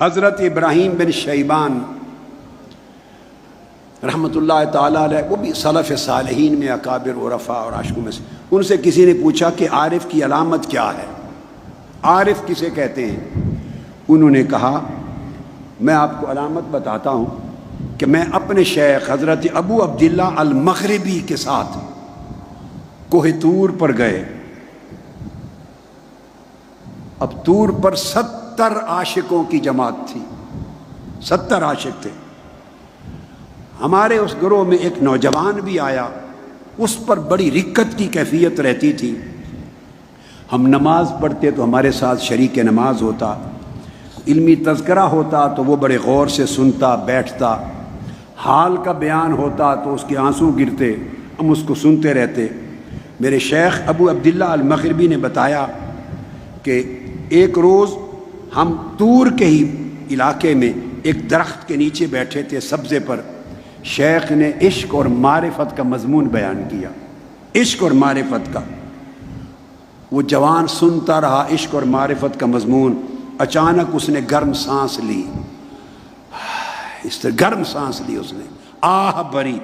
حضرت ابراہیم بن شیبان رحمۃ اللہ تعالیٰ علیہ، وہ بھی سلف صالحین میں اکابر عرفاء اور عاشقوں میں سے، ان سے کسی نے پوچھا کہ عارف کی علامت کیا ہے، عارف کسے کہتے ہیں؟ انہوں نے کہا میں آپ کو علامت بتاتا ہوں کہ میں اپنے شیخ حضرت ابو عبداللہ المغربی کے ساتھ کوہ طور پر گئے۔ اب طور پر 70 عاشقوں کی جماعت تھی، 70 عاشق تھے۔ ہمارے اس گروہ میں ایک نوجوان بھی آیا، اس پر بڑی رکت کی کیفیت رہتی تھی۔ ہم نماز پڑھتے تو ہمارے ساتھ شریک نماز ہوتا، علمی تذکرہ ہوتا تو وہ بڑے غور سے سنتا بیٹھتا، حال کا بیان ہوتا تو اس کے آنسو گرتے، ہم اس کو سنتے رہتے۔ میرے شیخ ابو عبداللہ المغربی نے بتایا کہ ایک روز ہم طور کے ہی علاقے میں ایک درخت کے نیچے بیٹھے تھے، سبزے پر۔ شیخ نے عشق اور معرفت کا مضمون بیان کیا، عشق اور معرفت کا۔ وہ جوان سنتا رہا عشق اور معرفت کا مضمون۔ اچانک اس نے گرم سانس لی، اس طرح گرم سانس لی اس نے، آہ بھری۔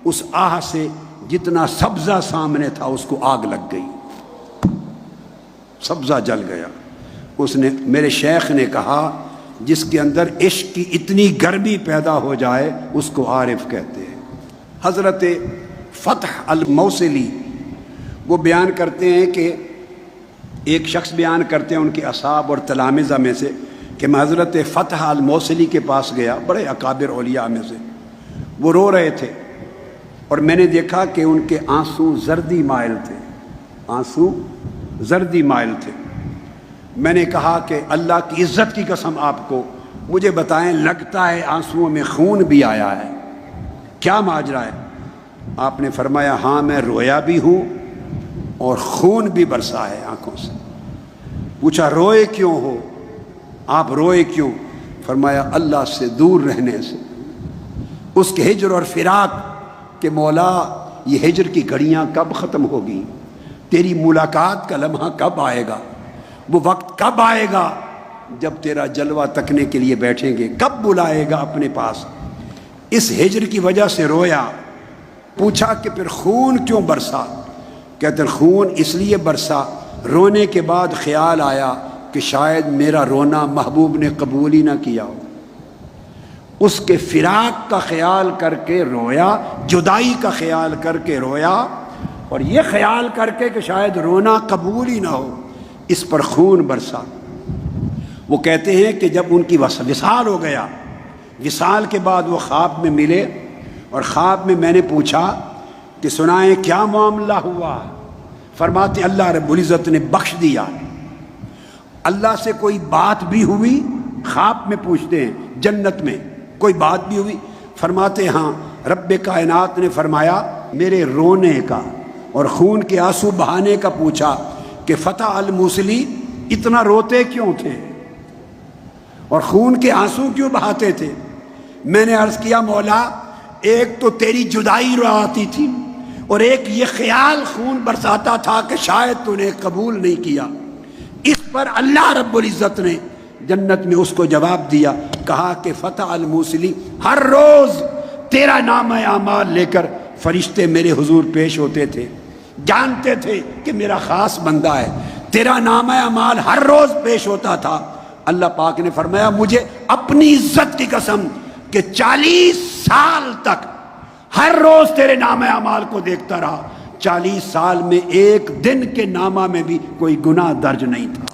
اس آہ سے جتنا سبزہ سامنے تھا اس کو آگ لگ گئی، سبزہ جل گیا۔ اس نے، میرے شیخ نے کہا جس کے اندر عشق کی اتنی گرمی پیدا ہو جائے اس کو عارف کہتے ہیں۔ حضرت فتح الموصلی وہ بیان کرتے ہیں کہ ایک شخص بیان کرتے ہیں ان کے اصحاب اور تلامذہ میں سے کہ میں حضرت فتح الموصلی کے پاس گیا، بڑے اکابر اولیاء میں سے۔ وہ رو رہے تھے اور میں نے دیکھا کہ ان کے آنسو زردی مائل تھے، آنسو زردی مائل تھے۔ میں نے کہا کہ اللہ کی عزت کی قسم آپ کو مجھے بتائیں، لگتا ہے آنسوؤں میں خون بھی آیا ہے، کیا ماجرا ہے؟ آپ نے فرمایا ہاں میں رویا بھی ہوں اور خون بھی برسا ہے آنکھوں سے۔ پوچھا روئے کیوں ہو، آپ روئے کیوں؟ فرمایا اللہ سے دور رہنے سے، اس کے ہجر اور فراق کہ مولا یہ ہجر کی گھڑیاں کب ختم ہوگی، تیری ملاقات کا لمحہ کب آئے گا، وہ وقت کب آئے گا جب تیرا جلوہ تکنے کے لیے بیٹھیں گے، کب بلائے گا اپنے پاس۔ اس ہجر کی وجہ سے رویا۔ پوچھا کہ پھر خون کیوں برسا؟ کہتے خون اس لیے برسا، رونے کے بعد خیال آیا کہ شاید میرا رونا محبوب نے قبول ہی نہ کیا ہو۔ اس کے فراق کا خیال کر کے رویا، جدائی کا خیال کر کے رویا، اور یہ خیال کر کے کہ شاید رونا قبول ہی نہ ہو، اس پر خون برسا۔ وہ کہتے ہیں کہ جب ان کی وصال ہو گیا، وصال کے بعد وہ خواب میں ملے، اور خواب میں میں نے پوچھا کہ سنائیں کیا معاملہ ہوا؟ فرماتے اللہ رب العزت نے بخش دیا۔ اللہ سے کوئی بات بھی ہوئی؟ خواب میں پوچھتے ہیں جنت میں کوئی بات بھی ہوئی؟ فرماتے ہاں، رب کائنات نے فرمایا میرے رونے کا اور خون کے آنسو بہانے کا پوچھا کہ فتح الموصلی اتنا روتے کیوں تھے اور خون کے آنسو کیوں بہاتے تھے؟ میں نے عرض کیا مولا ایک تو تیری جدائی رواتی تھی، اور ایک یہ خیال خون برساتا تھا کہ شاید تو نے قبول نہیں کیا۔ اس پر اللہ رب العزت نے جنت میں اس کو جواب دیا، کہا کہ فتح الموصلی ہر روز تیرا نام اعمال لے کر فرشتے میرے حضور پیش ہوتے تھے، جانتے تھے کہ میرا خاص بندہ ہے، تیرا نام اعمال ہر روز پیش ہوتا تھا۔ اللہ پاک نے فرمایا مجھے اپنی عزت کی قسم کہ 40 سال تک ہر روز تیرے نام اعمال کو دیکھتا رہا، 40 سال میں ایک دن کے نامہ میں بھی کوئی گناہ درج نہیں تھا۔